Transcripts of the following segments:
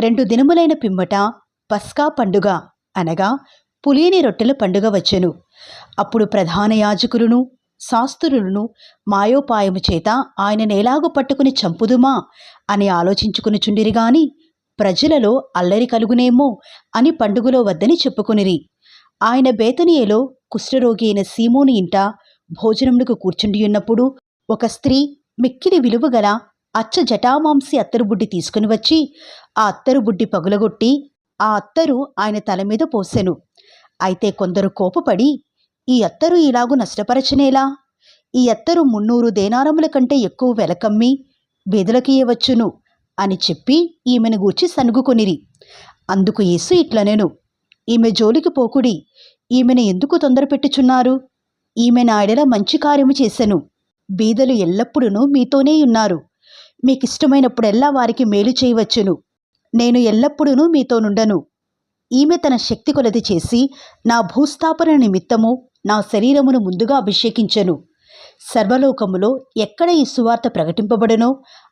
2 దినములైన పిమ్మట పస్కా పండుగ అనగా పులియని రొట్టెల పండుగ వచ్చెను. అప్పుడు ప్రధాన యాజకులను శాస్త్రులను మాయోపాయము చేత ఆయనను ఎలాగూ పట్టుకుని చంపుదుమా అని ఆలోచించుకునిచుండిరి గాని ప్రజలలో అల్లరి కలుగునేమో అని పండుగలో వద్దని చెప్పుకొనిరి. ఆయన బేతనియలో కుష్ఠరోగి అయిన సీమోను ఇంట భోజనములకు కూర్చుండియున్నప్పుడు ఒక స్త్రీ మిక్కిలి విలువగల అచ్చ జటామాంసి అత్తరుబుడ్డి తీసుకుని వచ్చి ఆ అత్తరుబుడ్డి పగులగొట్టి ఆ అత్తరు ఆయన తల మీద పోసెను. అయితే కొందరు కోపపడి, ఈ అత్తరు ఇలాగూ నష్టపరచనేలా? ఈ అత్తరు 300 దేనారముల కంటే ఎక్కువ వెలకమ్మి బీదలకియ్యవచ్చును అని చెప్పి ఈమెను గూర్చి సనుగుకొనిరి. అందుకు యేసు ఇట్లనెను, ఈమె జోలికి పోకుడి, ఈమెను ఎందుకు తొందర పెట్టుచున్నారు? ఈమె నా ఎడల మంచి కార్యము చేసెను. బీదలు ఎల్లప్పుడూ మీతోనే ఉన్నారు. మీకిష్టమైనప్పుడెల్లా వారికి మేలు చేయవచ్చును. నేను ఎల్లప్పుడూ మీతోనుండను. ఈమె తన శక్తి కొలది చేసి నా భూస్థాపన నిమిత్తము నా శరీరమును ముందుగా అభిషేకించెను. సర్వలోకములో ఎక్కడ ఈ సువార్త ప్రకటింపబడనో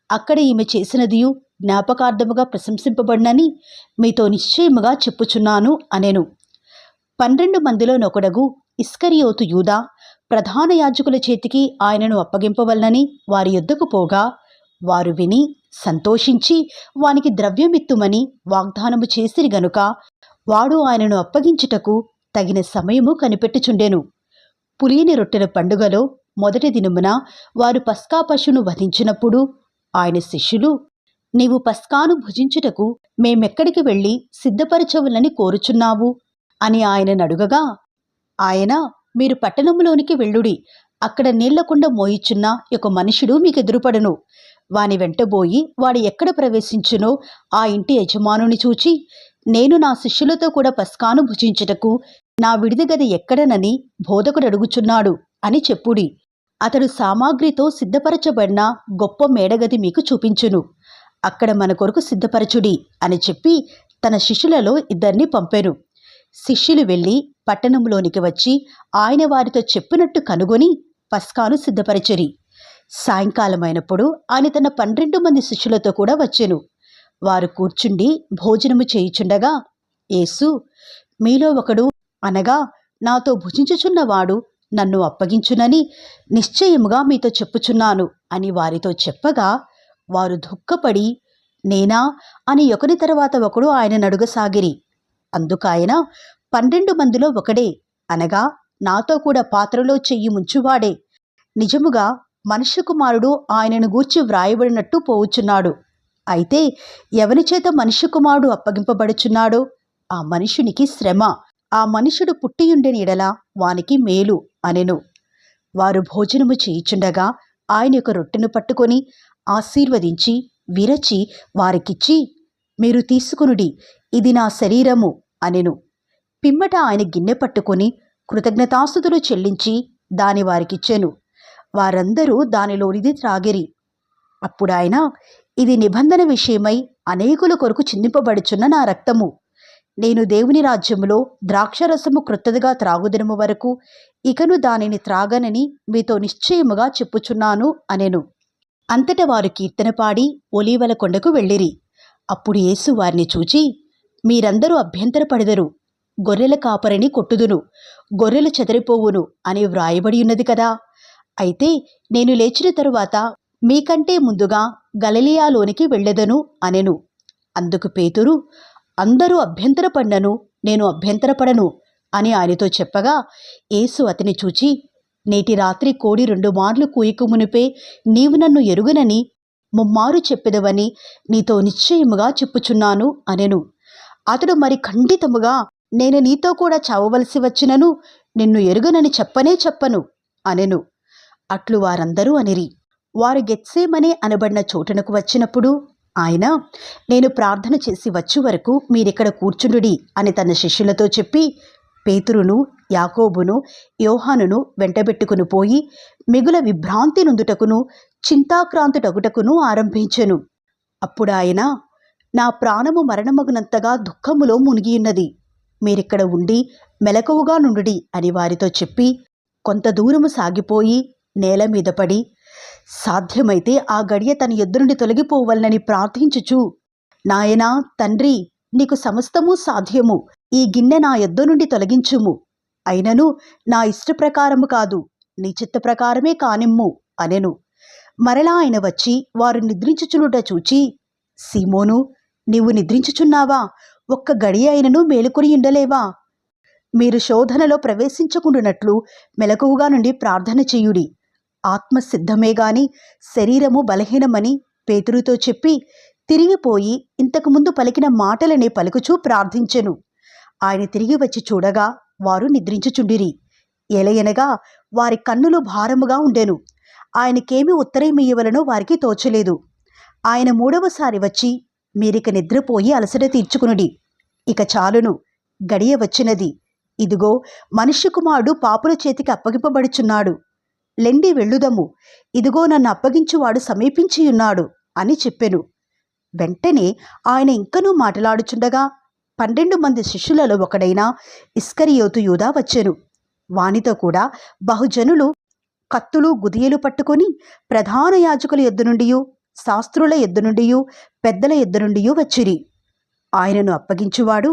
అక్కడ ఈమె చేసినదియు జ్ఞాపకార్థముగా ప్రశంసింపబడినని మీతో నిశ్చయముగా చెప్పుచున్నాను అనెను. 12 మందిలోనొకడగు ఇస్కరియోతు యూదా ప్రధాన యాజకుల చేతికి ఆయనను అప్పగింపవలనని వారి యొద్దకు పోగా వారు విని సంతోషించి వానికి ద్రవ్యమిత్తుమని వాగ్దానము చేసిరి గనుక వాడు ఆయనను అప్పగించుటకు తగిన సమయము కనిపెట్టుచుండెను. పులియని రొట్టెల పండుగలో మొదటి దినమున వారు పస్కా పశువును వధించినప్పుడు ఆయన శిష్యులు, నీవు పస్కాను భుజించుటకు మేమెక్కడికి వెళ్ళి సిద్ధపరచవలని కోరుచున్నావు అని ఆయనను అడుగగా ఆయన, మీరు పట్టణములోనికి వెళ్ళుడి, అక్కడ నీళ్లకుండ మోయిచున్న ఒక మనుషుడు మీకు ఎదురుపడును. వాని వెంటబోయి వాడు ఎక్కడ ప్రవేశించునో ఆ ఇంటి యజమానుని చూచి, నేను నా శిష్యులతో కూడా పస్కాను భుజించుటకు నా విడిది గది ఎక్కడనని బోధకుడు అడుగుచున్నాడు అని చెప్పుడి. అతడు సామాగ్రితో సిద్ధపరచబడిన గొప్ప మేడగది మీకు చూపించును. అక్కడ మన కొరకు సిద్ధపరచుడి అని చెప్పి తన శిష్యులలో 2 పంపెను. శిష్యులు వెళ్ళి పట్టణంలోనికి వచ్చి ఆయన వారితో చెప్పినట్టు కనుగొని పస్కాను సిద్ధపరచిరి. సాయంకాలమైనప్పుడు ఆయన తన 12 మంది శిష్యులతో కూడా వచ్చెను. వారు కూర్చుండి భోజనము చేయుచుండగా యేసు, మీలో ఒకడు అనగా నాతో భుజించుచున్నవాడు నన్ను అప్పగించునని నిశ్చయముగా మీతో చెప్పుచున్నాను అని వారితో చెప్పగా వారు దుఃఖపడి, నేనా అని ఒకరి తర్వాత ఒకడు ఆయనను అడుగసాగిరి. అందుకాయన, 12 మందిలో ఒకడే అనగా నాతో కూడా పాత్రలో చెయ్యి ముంచువాడే. నిజముగా మనుష్య కుమారుడు ఆయనను గూర్చి వ్రాయబడినట్టు పోవుచున్నాడు. అయితే ఎవని చేత మనుష్య కుమారుడు అప్పగింపబడుచున్నాడో ఆ మనుషునికి శ్రమ, ఆ మనుషుడు పుట్టియుండెని ఎడల వానికి మేలు అనెను. వారు భోజనము చేయుచుండగా ఆయన ఒక రొట్టెను పట్టుకొని ఆశీర్వదించి విరచి వారికిచ్చి, మీరు తీసుకునుడి, ఇది నా శరీరము అనెను. పిమ్మట ఆయన గిన్నె పట్టుకొని కృతజ్ఞతాస్తుతులు చెల్లించి దాని వారికిచ్చెను. వారందరూ దానిలోనిది త్రాగిరి. అప్పుడు ఆయన, ఇది నిబంధన విషయమై అనేకుల కొరకు చిందింపబడుచున్న నా రక్తము. నేను దేవుని రాజ్యములో ద్రాక్షరసము క్రొత్తదిగా త్రాగుదినము వరకు ఇకను దానిని త్రాగనని మీతో నిశ్చయముగా చెప్పుచున్నాను అనెను. అంతట వారు కీర్తన పాడి ఒలీవల కొండకు వెళ్ళిరి. అప్పుడు యేసు వారిని చూచి, మీరందరూ అభ్యంతరపడెదరు, గొర్రెల కాపరిని కొట్టుదును, గొర్రెలు చెదరిపోవును అని వ్రాయబడి ఉన్నది కదా. అయితే నేను లేచిన తరువాత మీకంటే ముందుగా గలిలయలోనికి వెళ్ళెదను అనెను. అందుకు పేతురు, అందరూ అభ్యంతరపడినను నేను అభ్యంతరపడను అని ఆయనతో చెప్పగా యేసు అతని చూచి, నేటి రాత్రి కోడి 2 మార్లు కూయక మునిపే నీవు నన్ను ఎరుగనని ముమ్మారు చెప్పెదవని నీతో నిశ్చయముగా చెప్పుచున్నాను అనెను. అతడు మరి ఖండితముగా, నేను నీతో కూడా చావవలసి వచ్చినను నిన్ను ఎరుగనని చెప్పను అనెను. అట్లు వారందరూ అనిరి. వారు గెత్సేమనే అనబడిన చోటునకు వచ్చినప్పుడు ఆయన, నేను ప్రార్థన చేసి వచ్చు వరకు మీరిక్కడ కూర్చుండుడి అని తన శిష్యులతో చెప్పి పేతురును యాకోబును యోహానును వెంటబెట్టుకుని పోయి మిగుల విభ్రాంతి నొందుటకును చింతాక్రాంతుటగుటకును ఆరంభించెను. అప్పుడు ఆయన, నా ప్రాణము మరణమగునంతగా దుఃఖములో మునిగియున్నది, మీరిక్కడ ఉండి మెలకువగా నుండుడి అని వారితో చెప్పి కొంత దూరము సాగిపోయి నేల మీద పడి, సాధ్యమైతే ఆ గడియ తన యొద్ద నుండి తొలగిపోవలనని ప్రార్థించుచు నాయనా తండ్రి, నీకు సమస్తము సాధ్యము, ఈ గిన్నె నా యొద్ద నుండి తొలగించుము, అయినను నా ఇష్టప్రకారము కాదు, నీ చిత్త ప్రకారమే కానిమ్ము అనెను. మరలా ఆయన వచ్చి వారు నిద్రించుచునుట చూచి, సీమోను, నీవు నిద్రించుచున్నావా? ఒక్క గడియ అయినను మేలుకొని ఉండలేవా? మీరు శోధనలో ప్రవేశించకుండునట్లు మెలకువగా నుండి ప్రార్థన చేయుడి. ఆత్మ సిద్ధమే గాని శరీరము బలహీనమని పేతురుతో చెప్పి తిరిగిపోయి ఇంతకుముందు పలికిన మాటలనే పలుకుచూ ప్రార్థించెను. ఆయన తిరిగి వచ్చి చూడగా వారు నిద్రించుచుండిరి. ఎలయనగా వారి కన్నులు భారముగా ఉండెను. ఆయనకేమి ఉత్తరమియ్యవలనో వారికి తోచలేదు. ఆయన మూడవసారి వచ్చి, మీరిక నిద్రపోయి అలసట తీర్చుకునుడి, ఇక చాలును, గడియ వచ్చినది. ఇదిగో, మనుష్య కుమారుడు పాపుల చేతికి అప్పగింపబడుచున్నాడు. లెండి వెళ్ళుదము, ఇదిగో నన్ను అప్పగించువాడు సమీపించియున్నాడు అని చెప్పెను. వెంటనే ఆయన ఇంకనూ మాట్లాడుచుండగా 12 మంది శిష్యులలో ఒకడైన ఇస్కరియోతు యూదా వచ్చెను. వానితో కూడా బహుజనులు కత్తులు గుదియలు పట్టుకొని ప్రధాన యాజకుల యొద్ద నుండి, శాస్త్రుల యొద్ద నుండి, పెద్దల యొద్ద నుండి వచ్చిరి. ఆయనను అప్పగించువాడు,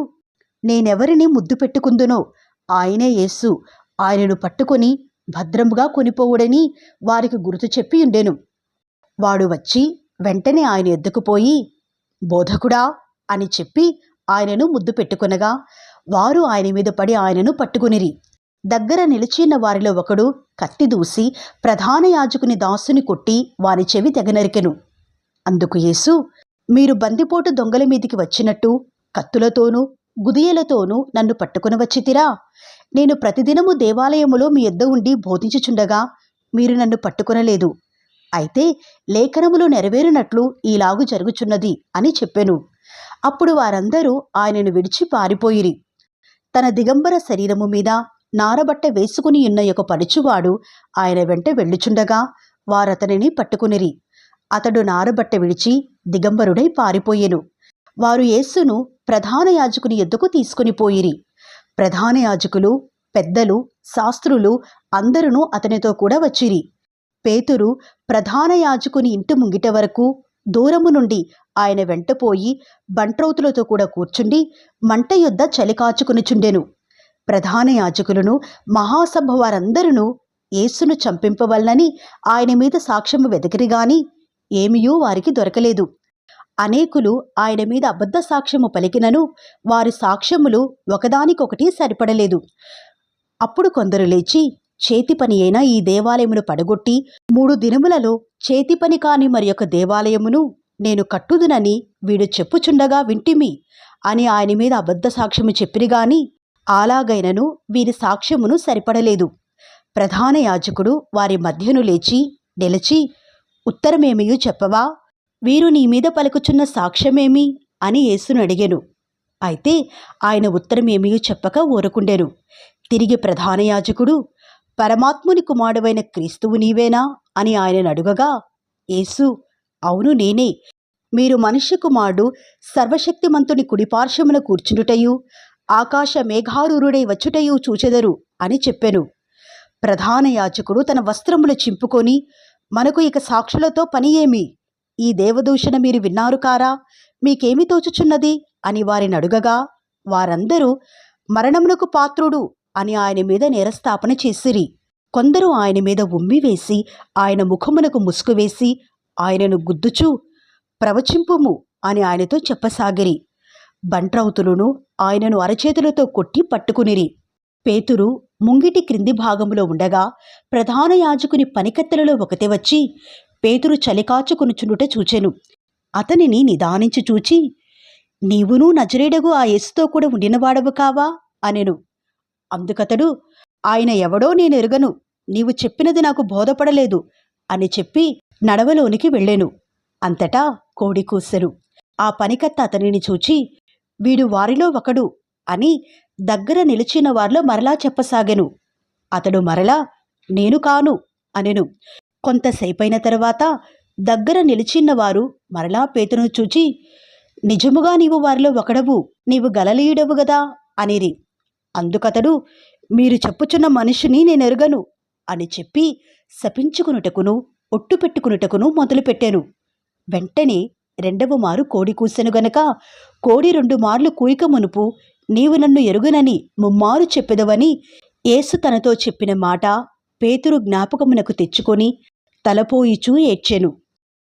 నేనెవరిని ముద్దు పెట్టుకుందునో ఆయనే యేసు, ఆయనను పట్టుకొని భద్రముగా కొనిపోవుడని వారికి గుర్తు చెప్పి ఉండెను. వాడు వచ్చి వెంటనే ఆయన ఎద్దుకు పోయి, బోధకుడా అని చెప్పి ఆయనను ముద్దు పెట్టుకొనగా వారు ఆయన మీద పడి ఆయనను పట్టుకునిరి. దగ్గర నిలిచిన వారిలో ఒకడు కత్తి దూసి ప్రధాన యాజకుని దాసుని కొట్టి వాని చెవి తెగనరికెను. అందుకు యేసు, మీరు బందిపోటు దొంగల మీదికి వచ్చినట్టు కత్తులతోనూ గుదియలతోనూ నన్ను పట్టుకుని వచ్చితిరా? నేను ప్రతిదినము దేవాలయములో మీ యొద్ద ఉండి బోధించుచుండగా మీరు నన్ను పట్టుకొనలేదు. అయితే లేఖనములు నెరవేరునట్లు ఈలాగు జరుగుచున్నది అని చెప్పెను. అప్పుడు వారందరూ ఆయనను విడిచి పారిపోయిరి. తన దిగంబర శరీరము మీద నారబట్ట వేసుకుని ఉన్న ఒక పడుచువాడు ఆయన వెంట వెళ్ళుచుండగా వారతనిని పట్టుకునిరి. అతడు నారబట్ట విడిచి దిగంబరుడై పారిపోయెను. వారు యేసును ప్రధాన యాజకుని యొద్దకు తీసుకుని పోయిరి. ప్రధాన యాజకులు, పెద్దలు, శాస్త్రులు అందరూ అతనితో కూడా వచ్చిరి. పేతురు ప్రధాన యాజకుని ఇంటి ముంగిట వరకు దూరము నుండి ఆయన వెంటపోయి బంట్రౌతులతో కూడా కూర్చుండి మంట యొద్ద చలి కాచుకునిచుండెను. ప్రధాన యాజకులను, మహాసభ వారందరూ యేసును చంపింపవలనని ఆయన మీద సాక్ష్యము వెదకిరిగాని ఏమీయూ వారికి దొరకలేదు. అనేకులు ఆయన మీద అబద్ధ సాక్ష్యము పలికినను వారి సాక్ష్యములు ఒకదానికొకటి సరిపడలేదు. అప్పుడు కొందరు లేచి, చేతి పని అయిన ఈ దేవాలయమును పడగొట్టి 3 దినములలో చేతి పని కాని మరి ఒక దేవాలయమును నేను కట్టుదునని వీడు చెప్పుచుండగా వింటిమి అని ఆయన మీద అబద్ధ సాక్ష్యము చెప్పిరిగాని అలాగైనను వీరి సాక్ష్యమును సరిపడలేదు. ప్రధాన యాజకుడు వారి మధ్యను లేచి నిలిచి, ఉత్తరమేమియూ చెప్పవా? వీరు నీ మీద పలుకుచున్న సాక్ష్యమేమి అని యేసును అడిగెను. అయితే ఆయన ఉత్తరమేమియూ చెప్పక ఊరకుండెను. తిరిగి ప్రధాన యాజకుడు, పరమాత్ముని కుమారుడైన క్రీస్తువు నీవేనా అని ఆయనను అడుగగా యేసు, అవును నేనే. మీరు మనుష్య కుమారుడు సర్వశక్తిమంతుని కుడిపార్శ్వమున కూర్చుండుటయు ఆకాశ మేఘారూరుడై వచ్చుటయు చూచెదరు అని చెప్పెను. ప్రధాన యాజకుడు తన వస్త్రములు చింపుకొని, మనకు ఇక సాక్షులతో పని ఏమి? ఈ దేవదూషణ మీరు విన్నారు కారా? మీకేమి తోచుచున్నది అని వారిని అడుగగా వారందరూ మరణమునకు పాత్రుడు అని ఆయన మీద నేరస్థాపన చేసిరి. కొందరు ఆయన మీద ఉమ్మి వేసి ఆయన ముఖమునకు ముసుగు వేసి ఆయనను గుద్దుచూ, ప్రవచింపుము అని ఆయనతో చెప్పసాగిరి. బంట్రౌతులను ఆయనను అరచేతులతో కొట్టి పట్టుకునిరి. పేతురు ముంగిటి క్రింది భాగములో ఉండగా ప్రధాన యాజకుని పనికత్తెలలో ఒకతే వచ్చి పేతురు చలికాచుకొనుచుండుట చూచెను. అతనిని నిదానించి చూచి, నీవును నజరేడగు ఆ యేసుతో కూడా ఉండినవాడవు కావా అనెను. అందుకతడు, ఆయన ఎవడో నేనెరుగను, నీవు చెప్పినది నాకు బోధపడలేదు అని చెప్పి నడవలోనికి వెళ్ళెను. అంతటా కోడి కూసెను. ఆ పనికత్త అతనిని చూచి, వీడు వారిలో ఒకడు అని దగ్గర నిలిచిన వారిలో మరలా చెప్పసాగెను. అతడు మరలా, నేను కాను అనెను. కొంతసేపైన తరువాత దగ్గర నిలిచిన్న వారు మరలా పేతురును చూచి, నిజముగా నీవు వారిలో ఒకడవు, నీవు గలిలయుడవు గదా అనిరి. అందుకతడు, మీరు చెప్పుచున్న మనిషిని నేనెరుగను అని చెప్పి శపించుకునుటకును ఒట్టు పెట్టుకునుటకును మొదలుపెట్టాను. వెంటనే రెండవ మారు కోడి కూసెను గనక కోడి 2 మార్లు కూయక మునుపు నీవు నన్ను ఎరుగనని ముమ్మారు చెప్పెదవని యేసు తనతో చెప్పిన మాట పేతురు జ్ఞాపకమునకు తెచ్చుకొని తలపోయిచూ ఏడ్చెను.